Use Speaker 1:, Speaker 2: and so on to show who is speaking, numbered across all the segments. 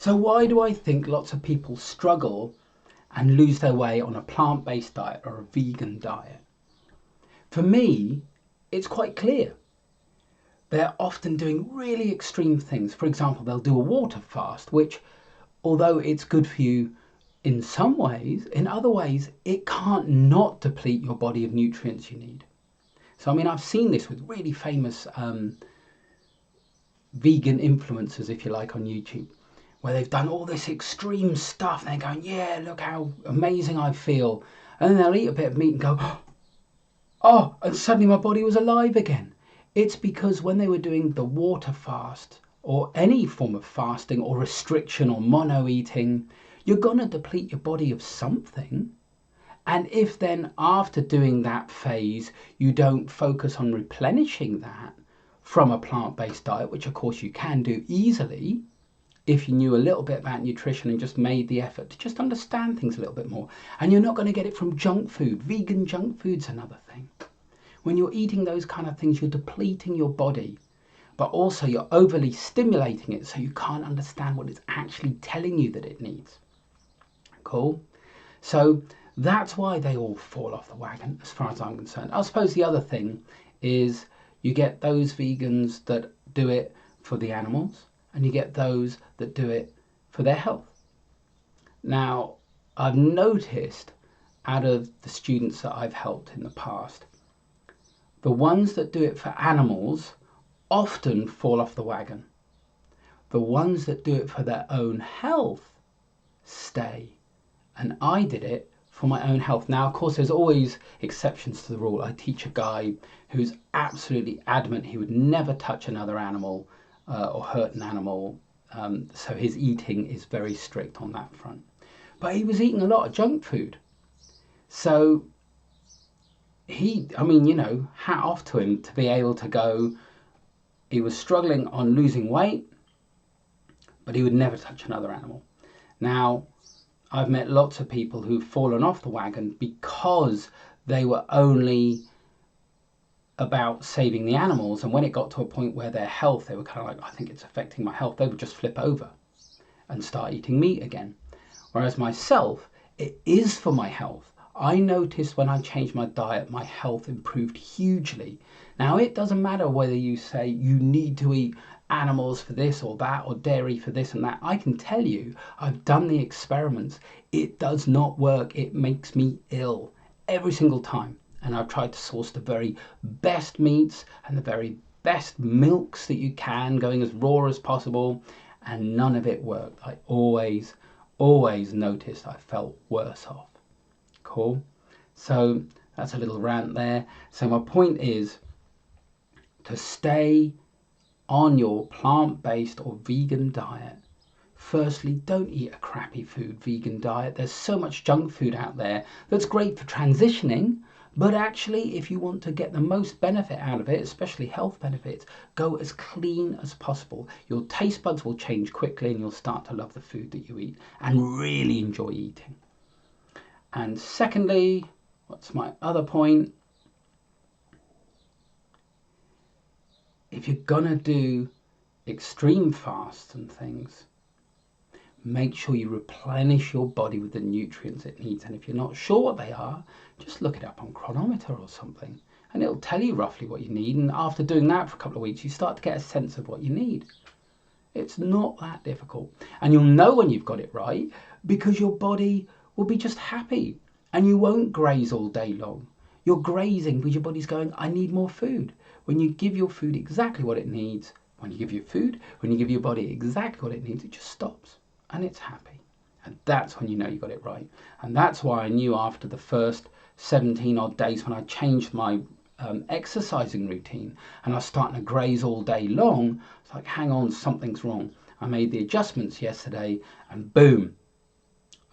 Speaker 1: So why do I think lots of people struggle and lose their way on a plant-based diet or a vegan diet? For me, it's quite clear. They're often doing really extreme things. For example, they'll do a water fast, which, although it's good for you in some ways, in other ways, it can't not deplete your body of nutrients you need. So, I mean, I've seen this with really famous vegan influencers, if you like, on YouTube, where they've done all this extreme stuff. And they're going, yeah, look how amazing I feel. And then they'll eat a bit of meat and go, oh, and suddenly my body was alive again. It's because when they were doing the water fast or any form of fasting or restriction or mono eating, you're going to deplete your body of something. And if then after doing that phase, you don't focus on replenishing that from a plant-based diet, which of course you can do easily if you knew a little bit about nutrition and just made the effort to just understand things a little bit more. And you're not going to get it from junk food. Vegan junk food's another thing. When you're eating those kind of things, you're depleting your body, but also you're overly stimulating it so you can't understand what it's actually telling you that it needs. Cool? So that's why they all fall off the wagon, as far as I'm concerned. I suppose the other thing is you get those vegans that do it for the animals, and you get those that do it for their health. Now, I've noticed out of the students that I've helped in the past, the ones that do it for animals often fall off the wagon. The ones that do it for their own health stay. And I did it for my own health. Now, of course, there's always exceptions to the rule. I teach a guy who's absolutely adamant he would never touch another animal or hurt an animal. So his eating is very strict on that front. But he was eating a lot of junk food. So hat off to him to be able to go, he was struggling on losing weight, but he would never touch another animal. Now, I've met lots of people who've fallen off the wagon because they were only about saving the animals, and when it got to a point where their health, they were kind of like, I think it's affecting my health, they would just flip over and start eating meat again. Whereas myself, it is for my health. I noticed when I changed my diet, my health improved hugely. Now, it doesn't matter whether you say you need to eat animals for this or that, or dairy for this and that. I can tell you, I've done the experiments. It does not work. It makes me ill every single time. And I've tried to source the very best meats and the very best milks that you can, going as raw as possible, and none of it worked. I always noticed I felt worse off. Cool. So that's a little rant there. So my point is to stay on your plant-based or vegan diet. Firstly, don't eat a crappy vegan diet. There's so much junk food out there that's great for transitioning, but actually if you want to get the most benefit out of it, especially health benefits, go as clean as possible. Your taste buds will change quickly and you'll start to love the food that you eat and really enjoy eating. And secondly, what's my other point? If you're gonna do extreme fasts and things, make sure you replenish your body with the nutrients it needs. And if you're not sure what they are, just look it up on Chronometer or something, and it'll tell you roughly what you need. And after doing that for a couple of weeks, you start to get a sense of what you need. It's not that difficult. And you'll know when you've got it right because your body will be just happy and you won't graze all day long. You're grazing because your body's going, I need more food. When you give your food exactly what it needs, when you give your body exactly what it needs, it just stops and it's happy. And that's when you know you got it right. And that's why I knew after the first 17 odd days when I changed my exercising routine and I was starting to graze all day long, it's like, hang on, something's wrong. I made the adjustments yesterday and boom,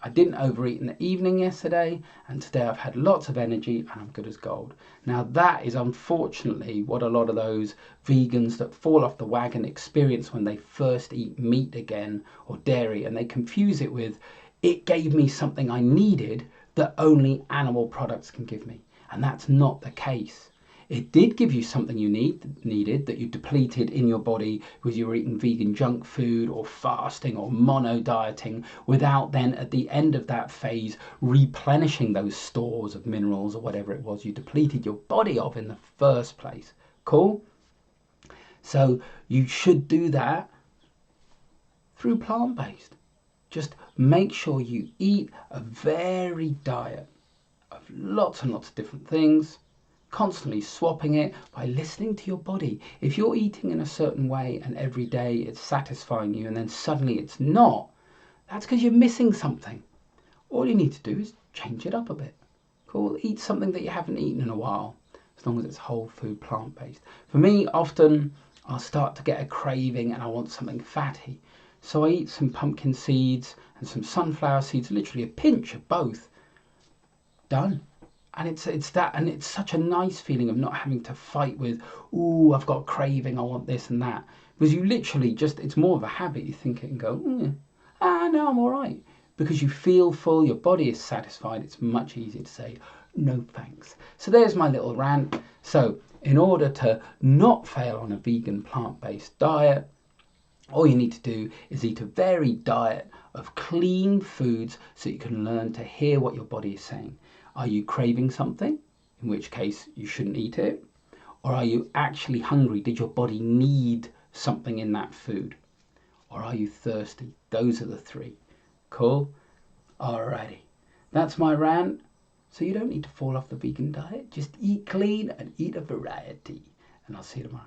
Speaker 1: I didn't overeat in the evening yesterday, and today I've had lots of energy and I'm good as gold. Now that is unfortunately what a lot of those vegans that fall off the wagon experience when they first eat meat again or dairy, and they confuse it with, it gave me something I needed that only animal products can give me. And that's not the case. It did give you something you needed that you depleted in your body because you were eating vegan junk food or fasting or mono dieting, without then at the end of that phase replenishing those stores of minerals or whatever it was you depleted your body of in the first place. Cool? So you should do that through plant-based. Just make sure you eat a varied diet of lots and lots of different things, constantly swapping it by listening to your body. If you're eating in a certain way and every day it's satisfying you and then suddenly it's not, that's because you're missing something. All you need to do is change it up a bit. Cool? Eat something that you haven't eaten in a while, as long as it's whole food, plant-based. For me, often I'll start to get a craving and I want something fatty. So I eat some pumpkin seeds and some sunflower seeds, literally a pinch of both. Done. And it's that, and it's such a nice feeling of not having to fight with, ooh, I've got a craving, I want this and that. Because you literally just, it's more of a habit. You think it and go, no, I'm all right. Because you feel full, your body is satisfied, it's much easier to say, no thanks. So there's my little rant. So in order to not fail on a vegan plant-based diet, all you need to do is eat a varied diet of clean foods so you can learn to hear what your body is saying. Are you craving something? In which case you shouldn't eat it. Or are you actually hungry? Did your body need something in that food? Or are you thirsty? Those are the three. Cool? Alrighty. That's my rant. So you don't need to fall off the vegan diet. Just eat clean and eat a variety. And I'll see you tomorrow.